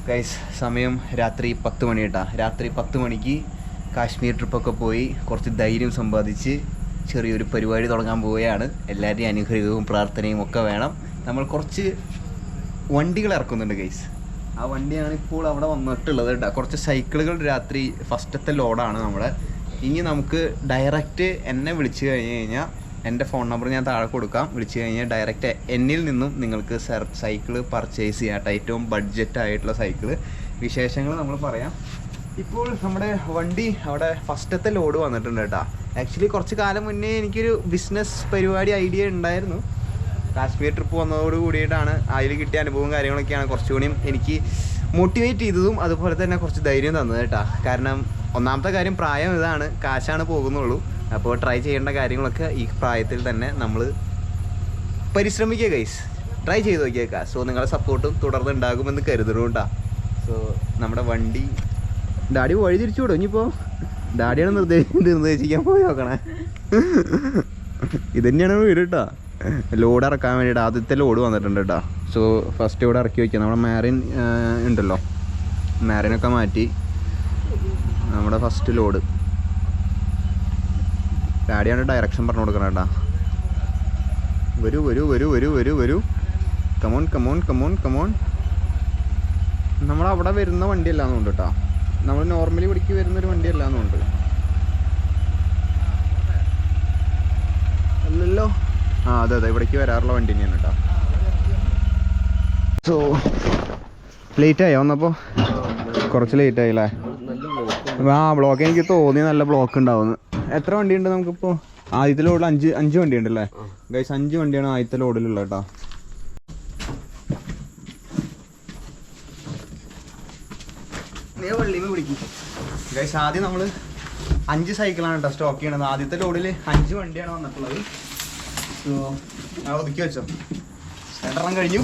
Guys സമയം രാത്രി 10 മണി കേട്ടാ. രാത്രി 10 മണിക്ക് കാശ്മീർ ട്രിപ്പൊക്കെ പോയി കുറച്ച് ധൈര്യം സമ്പാദിച്ച് ചെറിയൊരു പരിപാടി തുടങ്ങാൻ പോവുകയാണ്. എല്ലാവരുടെയും അനുഗ്രഹവും പ്രാർത്ഥനയും ഒക്കെ വേണം. നമ്മൾ കുറച്ച് വണ്ടികൾ ഇറക്കുന്നുണ്ട് ഗൈസ്. ആ വണ്ടിയാണ് ഇപ്പോൾ അവിടെ വന്നിട്ടുള്ളത് കേട്ടോ. കുറച്ച് സൈക്കിളുകൾ രാത്രി ഫസ്റ്റത്തെ ലോഡാണ് നമ്മുടെ. ഇനി നമുക്ക് ഡയറക്റ്റ് എന്നെ വിളിച്ചു കഴിഞ്ഞ് കഴിഞ്ഞാൽ എൻ്റെ ഫോൺ നമ്പർ ഞാൻ താഴെ കൊടുക്കാം. വിളിച്ചു കഴിഞ്ഞാൽ ഡയറക്റ്റ് എന്നിൽ നിന്നും നിങ്ങൾക്ക് സൈക്കിള് പർച്ചേസ് ചെയ്യാം കേട്ടോ. ഏറ്റവും ബഡ്ജറ്റ് ആയിട്ടുള്ള സൈക്കിള്. വിശേഷങ്ങൾ നമ്മൾ പറയാം. ഇപ്പോൾ നമ്മുടെ വണ്ടി അവിടെ ഫസ്റ്റത്തെ ലോഡ് വന്നിട്ടുണ്ട് കേട്ടോ. ആക്ച്വലി കുറച്ച് കാലം മുന്നേ എനിക്കൊരു ബിസിനസ് പരിപാടി ഐഡിയ ഉണ്ടായിരുന്നു. കാശ്മീർ ട്രിപ്പ് വന്നതോട് കൂടിയിട്ടാണ് അതിൽ കിട്ടിയ അനുഭവവും കാര്യങ്ങളൊക്കെയാണ് കുറച്ചുകൂടിയും എനിക്ക് മോട്ടിവേറ്റ് ചെയ്തതും അതുപോലെ തന്നെ കുറച്ച് ധൈര്യം തന്നത് കേട്ടോ. കാരണം ഒന്നാമത്തെ കാര്യം പ്രായം ഇതാണ്, കാശാണ് പോകുന്നുള്ളൂ. അപ്പോൾ ട്രൈ ചെയ്യേണ്ട കാര്യങ്ങളൊക്കെ ഈ പ്രായത്തിൽ തന്നെ നമ്മൾ പരിശ്രമിക്കുക ഗൈസ്. ട്രൈ ചെയ്ത് നോക്കിയേക്കാം. സോ നിങ്ങളുടെ സപ്പോർട്ടും തുടർന്ന് ഉണ്ടാകുമെന്ന് കരുതണം കേട്ടോ. സോ നമ്മുടെ വണ്ടി ഡാഡി വഴി തിരിച്ചു വിടും. ഇനിയിപ്പോൾ ഡാഡിയാണ് നിർദ്ദേശിക്കാൻ പോയി നോക്കണേ. ഇതന്നെയാണ് വീട് കേട്ടോ. ലോഡ് ഇറക്കാൻ വേണ്ടിയിട്ട് ആദ്യത്തെ ലോഡ് വന്നിട്ടുണ്ട് കേട്ടോ. സോ ഫസ്റ്റ് ഇവിടെ ഇറക്കി വയ്ക്കുക. നമ്മുടെ മാരിൻ ഉണ്ടല്ലോ, മാരിനൊക്കെ മാറ്റി നമ്മുടെ ഫസ്റ്റ് ലോഡ്. ഡാഡിയാണ് ഡയറക്ഷൻ പറഞ്ഞു കൊടുക്കണം കേട്ടോ. വരൂ വരൂ വരൂ വരൂ വരൂ വരൂ. Come on come on come on come on. നമ്മളവിടെ വരുന്ന വണ്ടിയല്ലാന്നുണ്ട് കേട്ടോ. നമ്മൾ നോർമലി ഇവിടേക്ക് വരുന്നൊരു വണ്ടിയല്ലാന്നുണ്ട്. അല്ലല്ലോ. ആ അതെ അതെ, ഇവിടേക്ക് വരാറുള്ള വണ്ടി തന്നെയാണ് കേട്ടോ. സോ ലേറ്റായോ വന്നപ്പോൾ? കുറച്ച് ലേറ്റായില്ലേ? ആ ബ്ലോക്ക് എനിക്ക് തോന്നി നല്ല ബ്ലോക്ക് ഉണ്ടാവുന്നു. എത്ര വണ്ടിയുണ്ട് നമുക്കിപ്പോൾ? ആദ്യത്തെ ലോഡിൽ അഞ്ച് വണ്ടി ഉണ്ടല്ലേ ഗൈസ്? 5 വണ്ടിയാണ് ആദ്യത്തെ ലോഡിലുള്ളത് കേട്ടോ. ഗൈസ് ആദ്യം നമ്മൾ 5 സൈക്കിളാണ് കേട്ടോ സ്റ്റോക്ക് ചെയ്യണത്. ആദ്യത്തെ ലോഡിൽ 5 വണ്ടിയാണ് വന്നിട്ടുള്ളത്. സോ ആ ഒതുക്കി വെച്ചോ. 2 എണ്ണം കഴിഞ്ഞു.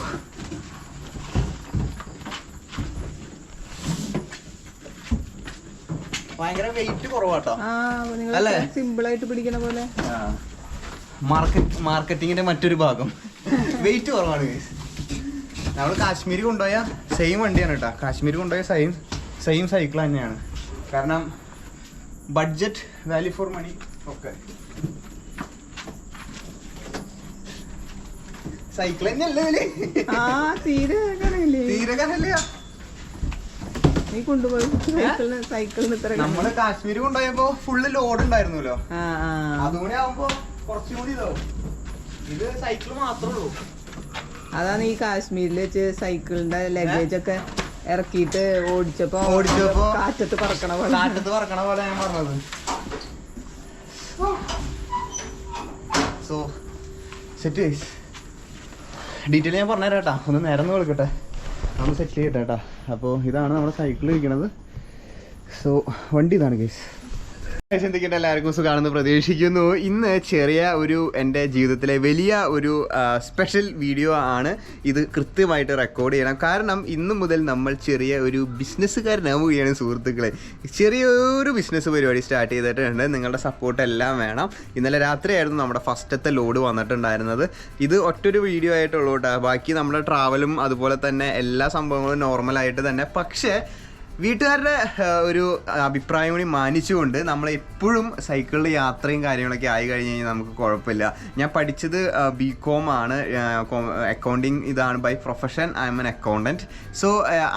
ഭയങ്കര വെയിറ്റ് കുറവാട്ടോ അല്ലേ? സിമ്പിൾ ആയിട്ട് പിടിക്കണ പോലെ. മാർക്കറ്റിങ്ങിന്റെ മറ്റൊരു ഭാഗം വെയിറ്റ് കുറവാണ് ഗൈസ്. നമ്മൾ കാശ്മീർ കൊണ്ടുപോയ സെയിം വണ്ടിയാണ് കേട്ടോ. കാശ്മീർ കൊണ്ടുപോയ സെയിം സൈക്കിൾ തന്നെയാണ്. കാരണം ബഡ്ജറ്റ്, വാല്യൂ ഫോർ മണി ഒക്കെ. സൈക്കിൾ തന്നെയല്ലേ തീരെ കനല്ലേ? നീ കൊണ്ടുപോയി സൈക്കിളിന് ഇത്ര. നമ്മള് കാശ്മീർ കൊണ്ടുപോയപ്പോ ഫുള്ള് ലോഡ് ഉണ്ടായിരുന്നല്ലോ. അതുകൂടി ആവുമ്പോ കുറച്ചും കൂടി ഇതാവും. ഇത് സൈക്കിൾ മാത്രമേ ഉള്ളൂ. അതാണ് ഈ കാശ്മീരിൽ വെച്ച് സൈക്കിളിന്റെ ലഗേജ് ഒക്കെ ഇറക്കിയിട്ട് ഓടിച്ചപ്പോ കാറ്റത്ത് പറക്കണ പോലെ ഞാൻ പറഞ്ഞത്. സോ സെറ്റ് ഡീറ്റെയിൽ ഞാൻ പറഞ്ഞുതരാം കേട്ടോ. ഒന്ന് നേരം കൊടുക്കട്ടെ, നമ്മൾ സെറ്റിൽ ചെയ്യട്ടെ കേട്ടോ. അപ്പോൾ ഇതാണ് നമ്മുടെ സൈക്കിൾ ഇരിക്കണത്. സോ വണ്ടി ഇതാണ് ഗൈസ്. എന്തൊക്കെയുണ്ട്? എല്ലാവർക്കും സുഖമാണെന്ന് പ്രതീക്ഷിക്കുന്നു. ഇന്ന് ചെറിയ ഒരു എൻ്റെ ജീവിതത്തിലെ വലിയ ഒരു സ്പെഷ്യൽ വീഡിയോ ആണ് ഇത്. കൃത്യമായിട്ട് റെക്കോർഡ് ചെയ്യണം. കാരണം ഇന്ന് മുതൽ നമ്മൾ ചെറിയ ഒരു ബിസിനസ്സുകാരനാവുകയാണ് സുഹൃത്തുക്കളെ. ചെറിയൊരു ബിസിനസ് പരിപാടി സ്റ്റാർട്ട് ചെയ്തിട്ടുണ്ട്. നിങ്ങളുടെ സപ്പോർട്ട് എല്ലാം വേണം. ഇന്നലെ രാത്രിയായിരുന്നു നമ്മുടെ ഫസ്റ്റത്തെ ലോഡ് വന്നിട്ടുണ്ടായിരുന്നത്. ഇത് ഒറ്റൊരു വീഡിയോ ആയിട്ടുള്ളൂ കേട്ടോ. ബാക്കി നമ്മുടെ ട്രാവലും അതുപോലെ തന്നെ എല്ലാ സംഭവങ്ങളും നോർമലായിട്ട് തന്നെ. പക്ഷേ വീട്ടുകാരുടെ ഒരു അഭിപ്രായം കൂടി മാനിച്ചുകൊണ്ട് നമ്മൾ എപ്പോഴും സൈക്കിളിൽ യാത്രയും കാര്യങ്ങളൊക്കെ ആയി കഴിഞ്ഞ് കഴിഞ്ഞാൽ നമുക്ക് കുഴപ്പമില്ല. ഞാൻ പഠിച്ചത് BCom ആണ്, അക്കൗണ്ടിങ് ഇതാണ് by profession. I am an accountant. So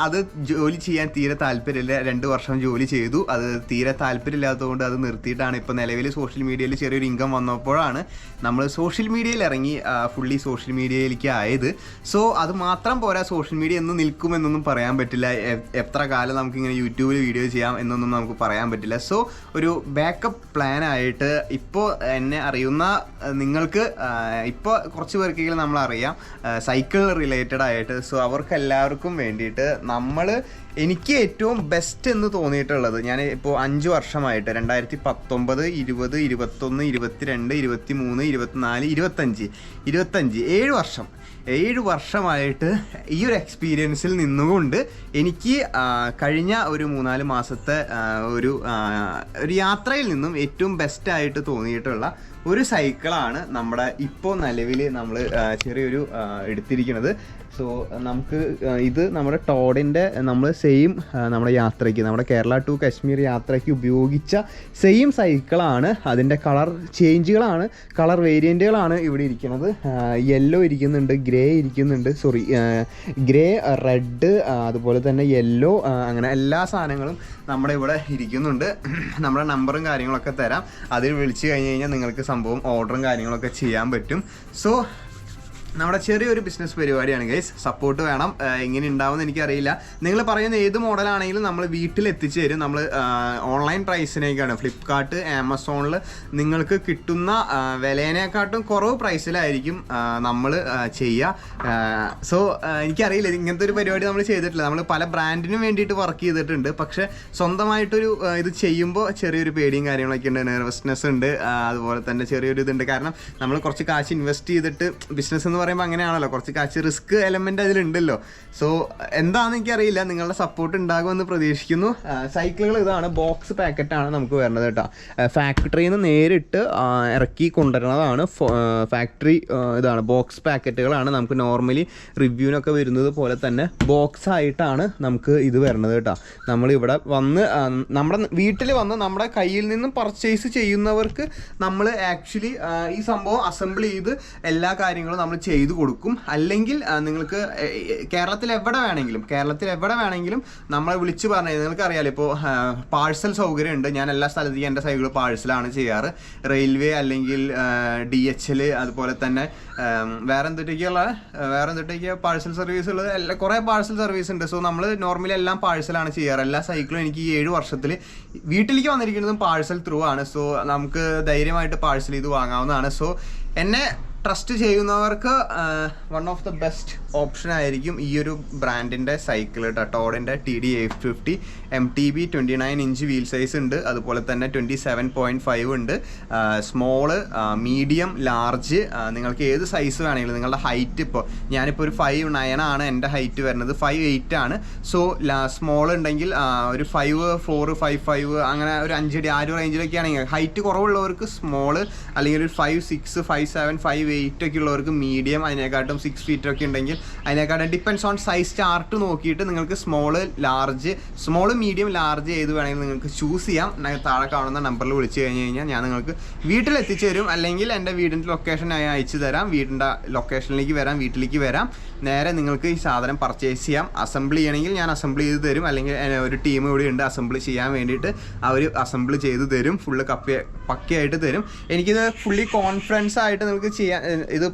അത് ജോലി ചെയ്യാൻ തീരെ താല്പര്യമില്ല. 2 വർഷം ജോലി ചെയ്തു. അത് തീരെ താല്പര്യമില്ലാത്തതുകൊണ്ട് അത് നിർത്തിയിട്ടാണ് ഇപ്പോൾ നിലവിൽ സോഷ്യൽ മീഡിയയിൽ ചെറിയൊരു ഇൻകം വന്നപ്പോഴാണ് നമ്മൾ സോഷ്യൽ മീഡിയയിൽ ഇറങ്ങി ഫുള്ളി സോഷ്യൽ മീഡിയയിലേക്ക് ആയത്. സോ അത് മാത്രം പോരാ, സോഷ്യൽ മീഡിയ എന്ന് നിൽക്കുമെന്നൊന്നും പറയാൻ പറ്റില്ല. എത്ര കാലം നമുക്കിങ്ങനെ യൂട്യൂബിൽ വീഡിയോ ചെയ്യാം എന്നൊന്നും നമുക്ക് പറയാൻ പറ്റില്ല. സോ ഒരു ബാക്കപ്പ് പ്ലാനായിട്ട് ഇപ്പോൾ എന്നെ അറിയുന്ന നിങ്ങൾക്ക് ഇപ്പോൾ കുറച്ച് പേർക്കെങ്കിലും നമ്മളറിയാം സൈക്കിൾ റിലേറ്റഡ് ആയിട്ട്. സോ അവർക്കെല്ലാവർക്കും വേണ്ടിയിട്ട് എനിക്ക് ഏറ്റവും ബെസ്റ്റ് എന്ന് തോന്നിയിട്ടുള്ളത്, ഞാൻ ഇപ്പോൾ 5 വർഷമായിട്ട് 2019, 20, 21, 22, 23, 24, 25 7 വർഷമായിട്ട് ഈ ഒരു എക്സ്പീരിയൻസിൽ നിന്നുകൊണ്ട് എനിക്ക് കഴിഞ്ഞ ഒരു 3-4 മാസത്തെ ഒരു യാത്രയിൽ നിന്നും ഏറ്റവും ബെസ്റ്റായിട്ട് തോന്നിയിട്ടുള്ള ഒരു സൈക്കിളാണ് നമ്മുടെ ഇപ്പോൾ നിലവിൽ നമ്മൾ ചെറിയൊരു എടുത്തിരിക്കുന്നത്. സോ നമുക്ക് ഇത് നമ്മുടെ ടോഡിൻ്റെ നമ്മൾ സെയിം നമ്മുടെ യാത്രയ്ക്ക് നമ്മുടെ കേരള ടു കാശ്മീർ യാത്രയ്ക്ക് ഉപയോഗിച്ച സെയിം സൈക്കിളാണ്. അതിൻ്റെ കളർ ചേഞ്ചുകളാണ്, കളർ വേരിയൻറ്റുകളാണ് ഇവിടെ ഇരിക്കുന്നത്. യെല്ലോ ഇരിക്കുന്നുണ്ട്, ഗ്രേ ഇരിക്കുന്നുണ്ട്, ഗ്രേ, റെഡ്, അതുപോലെ തന്നെ യെല്ലോ, അങ്ങനെ എല്ലാ സാധനങ്ങളും നമ്മുടെ ഇവിടെ ഇരിക്കുന്നുണ്ട്. നമ്മുടെ നമ്പറും കാര്യങ്ങളൊക്കെ തരാം. അതിൽ വിളിച്ച് കഴിഞ്ഞ് കഴിഞ്ഞാൽ നിങ്ങൾക്ക് സംഭവം ഓർഡറും കാര്യങ്ങളൊക്കെ ചെയ്യാൻ പറ്റും. സോ നമ്മുടെ ചെറിയൊരു ബിസിനസ് പരിപാടിയാണ് ഗൈസ്. സപ്പോർട്ട് വേണം. എങ്ങനെ ഉണ്ടാവുമെന്ന് എനിക്കറിയില്ല. നിങ്ങൾ പറയുന്ന ഏത് മോഡലാണെങ്കിലും നമ്മൾ വീട്ടിൽ എത്തിച്ചു തരും. നമ്മൾ ഓൺലൈൻ പ്രൈസിനേക്കാണ്, ഫ്ലിപ്കാർട്ട്, ആമസോണിൽ നിങ്ങൾക്ക് കിട്ടുന്ന വിലേനേക്കാട്ടും കുറവ് പ്രൈസിലായിരിക്കും നമ്മൾ ചെയ്യുക. സോ എനിക്കറിയില്ല, ഇങ്ങനത്തെ ഒരു പരിപാടി നമ്മൾ ചെയ്തിട്ടില്ല. നമ്മൾ പല ബ്രാൻഡിനും വേണ്ടിയിട്ട് വർക്ക് ചെയ്തിട്ടുണ്ട്. പക്ഷേ സ്വന്തമായിട്ടൊരു ഇത് ചെയ്യുമ്പോൾ ചെറിയൊരു പേടിയും കാര്യങ്ങളൊക്കെ ഉണ്ട്, നെർവസ്നെസ് ഉണ്ട്, അതുപോലെ തന്നെ ചെറിയൊരു ഇതുണ്ട്. കാരണം നമ്മൾ കുറച്ച് കാശ് ഇൻവെസ്റ്റ് ചെയ്തിട്ട് ബിസിനസ് എന്ന് പറയുമ്പോൾ അങ്ങനെയാണല്ലോ, കുറച്ച് കാശ് റിസ്ക് എലമെൻ്റ് അതിലുണ്ടല്ലോ. സോ എന്താണെന്ന് എനിക്കറിയില്ല, നിങ്ങളുടെ സപ്പോർട്ട് ഉണ്ടാകുമെന്ന് പ്രതീക്ഷിക്കുന്നു. സൈക്കിളുകൾ ഇതാണ്, ബോക്സ് പാക്കറ്റാണ് നമുക്ക് വരുന്നത് കേട്ടോ. ഫാക്ടറിയിൽ നിന്ന് നേരിട്ട് ഇറക്കി കൊണ്ടുവരുന്നതാണ്. ഫാക്ടറി ഇതാണ്, ബോക്സ് പാക്കറ്റുകളാണ്. നമുക്ക് നോർമലി റിവ്യൂവിനൊക്കെ വരുന്നത് പോലെ തന്നെ ബോക്സ് ആയിട്ടാണ് നമുക്ക് ഇത് വരുന്നത് കേട്ടോ. നമ്മളിവിടെ വന്ന് നമ്മുടെ വീട്ടിൽ വന്ന് നമ്മുടെ കയ്യിൽ നിന്നും പർച്ചേസ് ചെയ്യുന്നവർക്ക് നമ്മൾ ആക്ച്വലി ഈ സംഭവം അസംബിൾ ചെയ്ത് എല്ലാ കാര്യങ്ങളും നമ്മൾ ചെയ്തു കൊടുക്കും. അല്ലെങ്കിൽ നിങ്ങൾക്ക് കേരളത്തിൽ എവിടെ വേണമെങ്കിലും നമ്മളെ വിളിച്ച് പറഞ്ഞാൽ, നിങ്ങൾക്ക് അറിയാലോ ഇപ്പോൾ പാഴ്സൽ സൗകര്യം ഉണ്ട്. ഞാൻ എല്ലാ സ്ഥലത്തേക്കും എൻ്റെ സൈക്കിൾ പാഴ്സലാണ് ചെയ്യാറ്. റെയിൽവേ അല്ലെങ്കിൽ DHL, അതുപോലെ തന്നെ വേറെ എന്തൊക്കെയാണ് പാഴ്സൽ സർവീസുകൾ, കുറേ പാഴ്സൽ സർവീസ് ഉണ്ട്. സോ നമ്മൾ നോർമലി എല്ലാം പാഴ്സലാണ് ചെയ്യാറ്. എല്ലാ സൈക്കിളും എനിക്ക് ഈ 7 വർഷത്തിൽ വീട്ടിലേക്ക് വന്നിരിക്കുന്നതും പാഴ്സൽ ത്രൂ ആണ്. സോ നമുക്ക് ധൈര്യമായിട്ട് പാഴ്സൽ ചെയ്ത് വാങ്ങാവുന്നതാണ്. സോ എന്നെ ട്രസ്റ്റ് ചെയ്യുന്നവർക്ക് one of the best option ആയിരിക്കും ഈ ഒരു ബ്രാൻഡിൻ്റെ സൈക്കിൾ കേട്ടോ. ടോഡിൻ്റെ TD 850 MTB 29 inch wheel size ഉണ്ട്. അതുപോലെ തന്നെ 27.5 ഉണ്ട്. സ്മോള്, മീഡിയം, ലാർജ്, നിങ്ങൾക്ക് ഏത് സൈസ് വേണമെങ്കിലും. നിങ്ങളുടെ ഹൈറ്റ് ഇപ്പോൾ ഞാനിപ്പോൾ ഒരു 5'9" ആണ് എൻ്റെ ഹൈറ്റ് വരുന്നത്, 5'8" ആണ്. സോ സ്മോൾ ഉണ്ടെങ്കിൽ ഒരു 5'4", 5'5", അങ്ങനെ ഒരു 5 അടി ആ ഒരു റേഞ്ചിലൊക്കെ ആണെങ്കിൽ, ഹൈറ്റ് കുറവുള്ളവർക്ക് സ്മോള്, അല്ലെങ്കിൽ ഒരു 5'6", 5'7", 5'8" ഒക്കെ ഉള്ളവർക്ക് മീഡിയം, അതിനെക്കാട്ടും 6 feet ഒക്കെ ഉണ്ടെങ്കിൽ അതിനെക്കാട്ടും ഡിപ്പെൻസ് ഓൺ സൈസ് ചാർട്ട് നോക്കിയിട്ട് നിങ്ങൾക്ക് സ്മോള്, മീഡിയം, ലാർജ് ഏത് വേണമെങ്കിലും നിങ്ങൾക്ക് ചൂസ് ചെയ്യാം. താഴെ കാണുന്ന നമ്പറിൽ വിളിച്ച് കഴിഞ്ഞ് കഴിഞ്ഞാൽ ഞാൻ നിങ്ങൾക്ക് വീട്ടിൽ എത്തിച്ചു തരും. അല്ലെങ്കിൽ എൻ്റെ വീടിൻ്റെ ലൊക്കേഷൻ അയച്ചു തരാം. വീടിൻ്റെ ലൊക്കേഷനിലേക്ക് വരാം, വീട്ടിലേക്ക് വരാം. നേരെ നിങ്ങൾക്ക് ഈ സാധനം പർച്ചേസ് ചെയ്യാം. അസംബിൾ ചെയ്യണമെങ്കിൽ ഞാൻ അസംബിൾ ചെയ്ത് തരും. അല്ലെങ്കിൽ ഒരു ടീം ഇവിടെ ഉണ്ട് അസംബിൾ ചെയ്യാൻ വേണ്ടിയിട്ട്, അവർ അസംബിൾ ചെയ്ത് തരും. ഫുള്ള് പക്കയായിട്ട് തരും. എനിക്കിത് ഫുള്ളി കോൺഫിഡൻസ് ആയിട്ട് നിങ്ങൾക്ക് ചെയ്യാൻ, ഇത്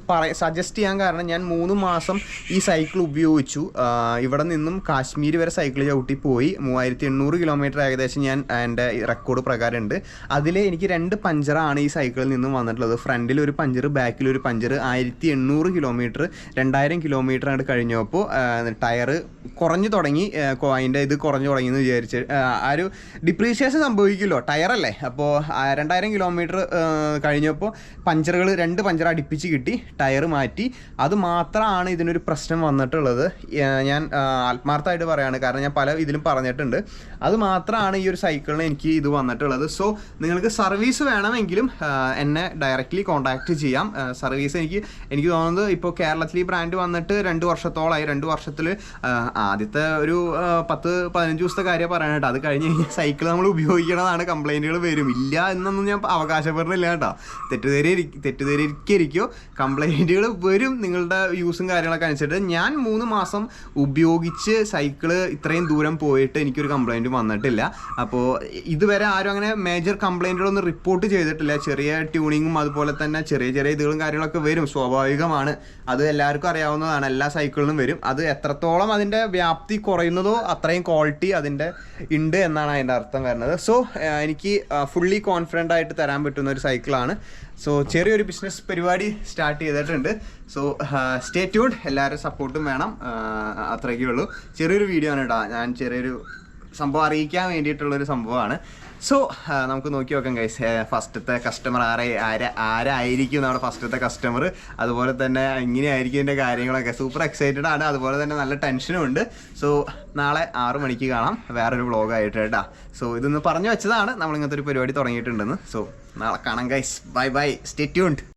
സജസ്റ്റ് ചെയ്യാൻ കാരണം ഞാൻ 3 മാസം ഈ സൈക്കിൾ ഉപയോഗിച്ചു. ഇവിടെ നിന്നും കാശ്മീർ വരെ സൈക്കിൾ ചവിട്ടി പോയി. 3800 കിലോമീറ്റർ ഏകദേശം ഞാൻ എൻ്റെ റെക്കോർഡ് പ്രകാരം ഉണ്ട്. അതിൽ എനിക്ക് 2 പഞ്ചറാണ് ഈ സൈക്കിളിൽ നിന്നും വന്നിട്ടുള്ളത്. ഫ്രണ്ടിൽ ഒരു പഞ്ചർ, ബാക്കിൽ ഒരു പഞ്ചർ. 1800 കിലോമീറ്റർ, 2000 കിലോമീറ്റർ ആയിട്ട് കഴിഞ്ഞപ്പോൾ ടയർ കുറഞ്ഞു തുടങ്ങി. അതിൻ്റെ ഇത് കുറഞ്ഞു തുടങ്ങി എന്ന് വിചാരിച്ച് ആ ഒരു ഡിപ്രീഷിയേഷൻ സംഭവിക്കുമല്ലോ, ടയറല്ലേ. അപ്പോൾ 2000 കിലോമീറ്റർ കഴിഞ്ഞപ്പോൾ പഞ്ചറുകൾ 2 പഞ്ചർ അടുപ്പിച്ച് കിട്ടി, ടയർ മാറ്റി. അത് മാത്രമാണ് ഇതിനൊരു പ്രശ്നം വന്നിട്ടുള്ളത്. ഞാൻ ആത്മാർത്ഥമായിട്ട് പറയുകയാണ്, കാരണം ഞാൻ പല ഇതിലും പറഞ്ഞിട്ടുണ്ട്. അത് മാത്രമാണ് ഈ ഒരു സൈക്കിളിന് എനിക്ക് ഇത് വന്നിട്ടുള്ളത്. സോ നിങ്ങൾക്ക് സർവീസ് വേണമെങ്കിലും എന്നെ ഡയറക്റ്റ്ലി കോൺടാക്റ്റ് ചെയ്യാം. സർവീസ് എനിക്ക് തോന്നുന്നത് ഇപ്പോൾ കേരളത്തിൽ ഈ ബ്രാൻഡ് വന്നിട്ട് 2 വർഷത്തോളമായി. 2 വർഷത്തിൽ ആദ്യത്തെ ഒരു 10-15 ദിവസത്തെ കാര്യം പറയാനായിട്ട്, അത് കഴിഞ്ഞ് കഴിഞ്ഞാൽ സൈക്കിൾ നമ്മൾ ഉപയോഗിക്കണതാണ്, കംപ്ലൈൻറ്റുകൾ വരും. ഇല്ല എന്നൊന്നും ഞാൻ അവകാശപ്പെടുന്നില്ല കേട്ടോ. തെറ്റിദ്ധരിക്കോ, കംപ്ലൈൻറ്റുകൾ വരും നിങ്ങളുടെ യൂസും കാര്യങ്ങളൊക്കെ അനുസരിച്ച്. ഞാൻ 3 മാസം ഉപയോഗിച്ച് സൈക്കിള് ഇത്രയും ദൂരം പോയിട്ട് എനിക്കൊരു കംപ്ലൈൻറ്റും വന്നിട്ടില്ല. അപ്പോൾ ഇതുവരെ ആരും അങ്ങനെ മേജർ കംപ്ലൈൻറ്റുകളൊന്നും റിപ്പോർട്ട് ചെയ്തിട്ടില്ല. ചെറിയ ട്യൂണിങ്ങും അതുപോലെ തന്നെ ചെറിയ ഇതുകളും കാര്യങ്ങളൊക്കെ വരും, സ്വാഭാവികമാണ്. അത് എല്ലാവർക്കും അറിയാവുന്നതാണ്, എല്ലാ സൈക്കിളിനും വരും. അത് എത്രത്തോളം അതിൻ്റെ വ്യാപ്തി കുറയുന്നതോ അത്രയും ക്വാളിറ്റി അതിൻ്റെ ഉണ്ട് എന്നാണ് അതിൻ്റെ അർത്ഥം വരുന്നത്. സോ എനിക്ക് ഫുള്ളി കോൺഫിഡൻ്റ് ആയിട്ട് തരാൻ പറ്റുന്ന ഒരു സൈക്കിളാണ്. സോ ചെറിയൊരു ബിസിനസ് പരിപാടി സ്റ്റാർട്ട് ചെയ്തിട്ടുണ്ട്. സോ സ്റ്റേ ട്യൂൺഡ്, എല്ലാവരും സപ്പോർട്ടും വേണം. അത്രയൊക്കെ ഉള്ളൂ. ചെറിയൊരു വീഡിയോ ആണ് കേട്ടോ, ഞാൻ ചെറിയൊരു സംഭവം അറിയിക്കാൻ വേണ്ടിയിട്ടുള്ളൊരു സംഭവമാണ്. സോ നമുക്ക് നോക്കി നോക്കാം ഗൈസ്, ഫസ്റ്റത്തെ കസ്റ്റമർ ആരായിരിക്കും നമ്മുടെ ഫസ്റ്റത്തെ കസ്റ്റമർ. അതുപോലെ തന്നെ എങ്ങനെയായിരിക്കും ഇതിൻ്റെ കാര്യങ്ങളൊക്കെ. സൂപ്പർ എക്സൈറ്റഡ് ആണ്, അതുപോലെ തന്നെ നല്ല ടെൻഷനും ഉണ്ട്. സോ നാളെ 6 മണിക്ക് കാണാം വേറൊരു വ്ളോഗായിട്ട് കേട്ടോ. സോ ഇതൊന്ന് പറഞ്ഞു വെച്ചതാണ്, നമ്മളിങ്ങനത്തെ ഒരു പരിപാടി തുടങ്ങിയിട്ടുണ്ടെന്ന്. സോ നാളെ കാണാം ഗൈസ്. By, stay tuned.